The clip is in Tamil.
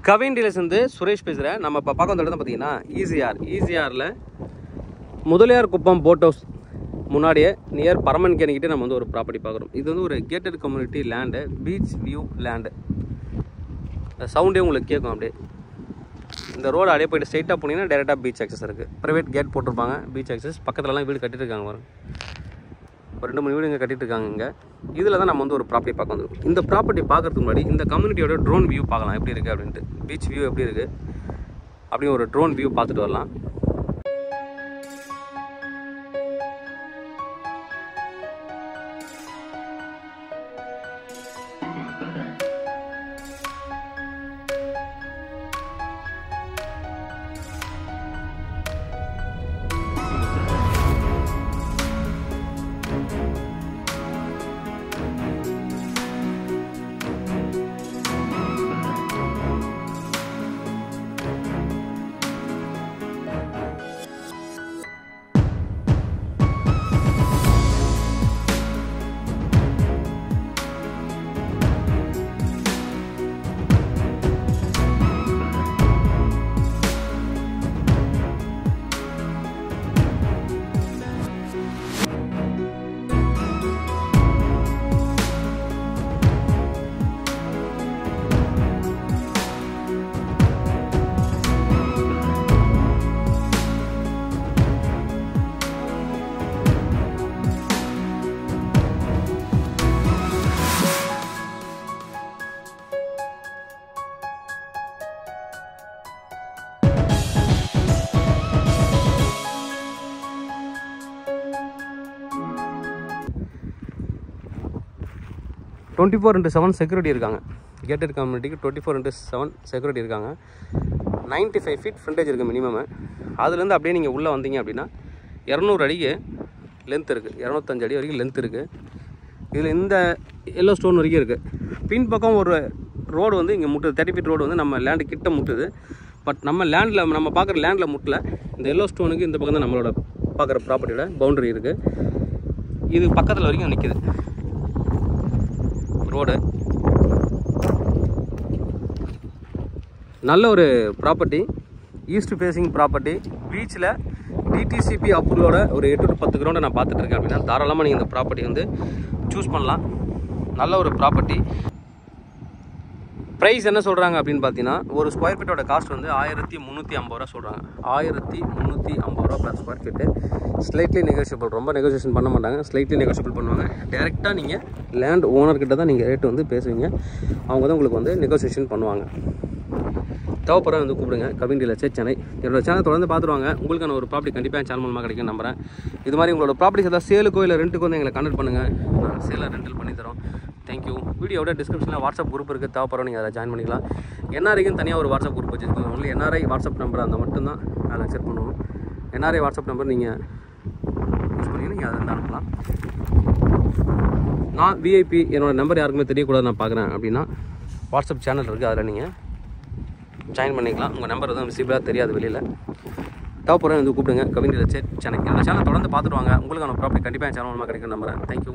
கவின் டீலர்ஸ் வந்து சுரேஷ் பேசுகிறேன். நம்ம இப்போ பார்க்க வந்த இடம் பார்த்தீங்கன்னா ஈசிஆரில் முதலியார் குப்பம் போட் ஹவுஸ் முன்னாடியே நியர் பரமன் கேணிக்கிட்டே நம்ம வந்து ஒரு ப்ராப்பர்ட்டி பார்க்குறோம். இது வந்து ஒரு gated community land, beach view land. சவுண்டே உங்களுக்கு கேட்கும். அப்படியே இந்த ரோடு அப்படியே போய்ட்டு ஸ்ட்ரைட்டாக போனீங்கன்னா டேரெக்டாக பீச் ஆக்சஸ் இருக்குது. ப்ரைவேட் கேட் போட்டிருப்பாங்க, பீச் ஆக்சஸ். பக்கத்துலலாம் வீடு கட்டிட்டு இருக்காங்க. வரும் ஒரு 2-3 வீடு இங்கே கட்டிட்டு இருக்காங்க. இங்கே இதில் தான் நம்ம வந்து ஒரு ப்ராப்பர்ட்டி பார்க்க வந்துருக்கோம். இந்த ப்ராப்பர்ட்டி பார்க்கறதுக்கு முன்னாடி இந்த கம்யூனிட்டியோட ட்ரோன் வியூ பார்க்கலாம், எப்படி இருக்குது அப்படின்ட்டு. பீச் வியூ எப்படி இருக்குது அப்படின்னு ஒரு ட்ரோன் வியூ பார்த்துட்டு வரலாம். டுவெண்ட்டி 4/7 செக்யூரிட்டி இருக்காங்க. கேட்டட் கம்யூனிட்டிக்கு 24/7 செக்யூரிட்டி இருக்காங்க. 95 ஃபீட் ஃப்ரண்டேஜ் இருக்குது மினிமம். அதுலேருந்து அப்படியே நீங்கள் உள்ளே வந்தீங்க அப்படின்னா 200 அடிக்கு லென்த் இருக்குது, 205 அடி வரைக்கும் லென்த் இருக்குது. இதில் இந்த எல்லோ ஸ்டோன் வரைக்கும் இருக்குது. பின்பக்கம் ஒரு ரோடு வந்து இங்கே முட்டுது, 30 ஃபீட் ரோடு வந்து நம்ம லேண்டு கிட்ட முட்டுது. பட் நம்ம லேண்டில் நம்ம பார்க்குற லேண்டில் முட்டல. இந்த எல்லோ ஸ்டோனுக்கு இந்த பக்கம் தான் நம்மளோட பார்க்குற ப்ராப்பர்ட்டியோட பவுண்டரி இருக்குது. இது பக்கத்தில் வரைக்கும் நிற்கிது ரோடு. நல்ல ஒரு ப்ராப்பர்ட்டி, ஈஸ்ட் ஃபேஸிங் ப்ராப்பர்ட்டி. பீச்சில் டிடிசிபி அப்ரூவோட ஒரு 8 to 10 கிரவுண்டை நான் பார்த்துட்டு இருக்கேன் அப்படின்னா தாராளமாக நீங்கள் இந்த ப்ராப்பர்ட்டி வந்து சூஸ் பண்ணலாம். நல்ல ஒரு ப்ராப்பர்ட்டி. ப்ரைஸ் என்ன சொல்கிறாங்க அப்படின்னு பார்த்தீங்கன்னா, ஒரு ஸ்கொயர் ஃபீட்டோட காஸ்ட் வந்து 1350 ரூபா சொல்கிறாங்க. 1350 ரூபா per square feet. Slightly negotiable, ரொம்ப நெகோசியேஷன் பண்ண மாட்டாங்க, ஸ்லைட்லி நெகோஷியபிள் பண்ணுவாங்க. டேரெக்டாக நீங்கள் லேண்ட் ஓனர்கிட்ட தான் நீங்கள் ரேட்டு வந்து பேசுவீங்க. அவங்க தான் உங்களுக்கு வந்து நெகோசியேஷன் பண்ணுவாங்க. தேவைப்படுற வந்து கூப்பிடுங்க. கவின் டீலர்ஸ் சென்னை. என்னோட சேனல் தொடர்ந்து பார்த்துருவாங்க. உங்களுக்கான ஒரு ப்ராப்பர்ட்டி கண்டிப்பாக சேனல் மூலமாக கிடைக்கும் நம்புறேன். இது மாதிரி உங்களோட ப்ராப்பர்ட்டிஸ் ஏதாவது சேலுக்கோ இல்லை ரெண்ட்டுக்கோ வந்து எங்களை கான்டெக்ட் பண்ணுங்கள். நான் சேலாக ரெண்டல் பண்ணி தரோம். தேங்க்யூ. வீடியோட டிஸ்கிரிப்ஷனில் வாட்ஸ்அப் குரூப் இருக்குது, தேவைப்படுறோம் நீங்கள் அதை ஜாயின் பண்ணிக்கலாம். என்ஆர்ஐக்கும் தனியாக ஒரு வாட்ஸ்அப் குரூப் வச்சுருக்கோம். ஒன்லி என்ஆர்ஐ வாட்ஸ்அப் நம்பர் அந்த மட்டும்தான் அதில் அக்செப்ட் பண்ணுவோம். என்ஆர்ஐ வாட்ஸ்அப் நம்பர் நீங்கள் யூஸ் பண்ணி நீங்கள் அதை வந்து அனுப்பலாம். நான் விஐபி, என்னோடய நம்பர் யாருக்குமே தெரியக்கூடாது நான் பார்க்குறேன் அப்படின்னா வாட்ஸ்அப் சேனல் இருக்குது, அதில் நீங்கள் ஜாயின் பண்ணிக்கலாம். உங்கள் நம்பர் எதுவும் விசிபிளாக தெரியாது வெளியில். தேவைப்படுறேன் வந்து கூப்பிடுங்க. கவின் டீலர்ஸ் சென்னை. என்னோட சேனல் தொடர்ந்து பார்த்துட்டு வாங்க. உங்களுக்கான ப்ராப்பர்ட்டி கண்டிப்பாக என் சேனல் மூலமாக கிடைக்கும் நம்புறேன். தேங்க்யூ.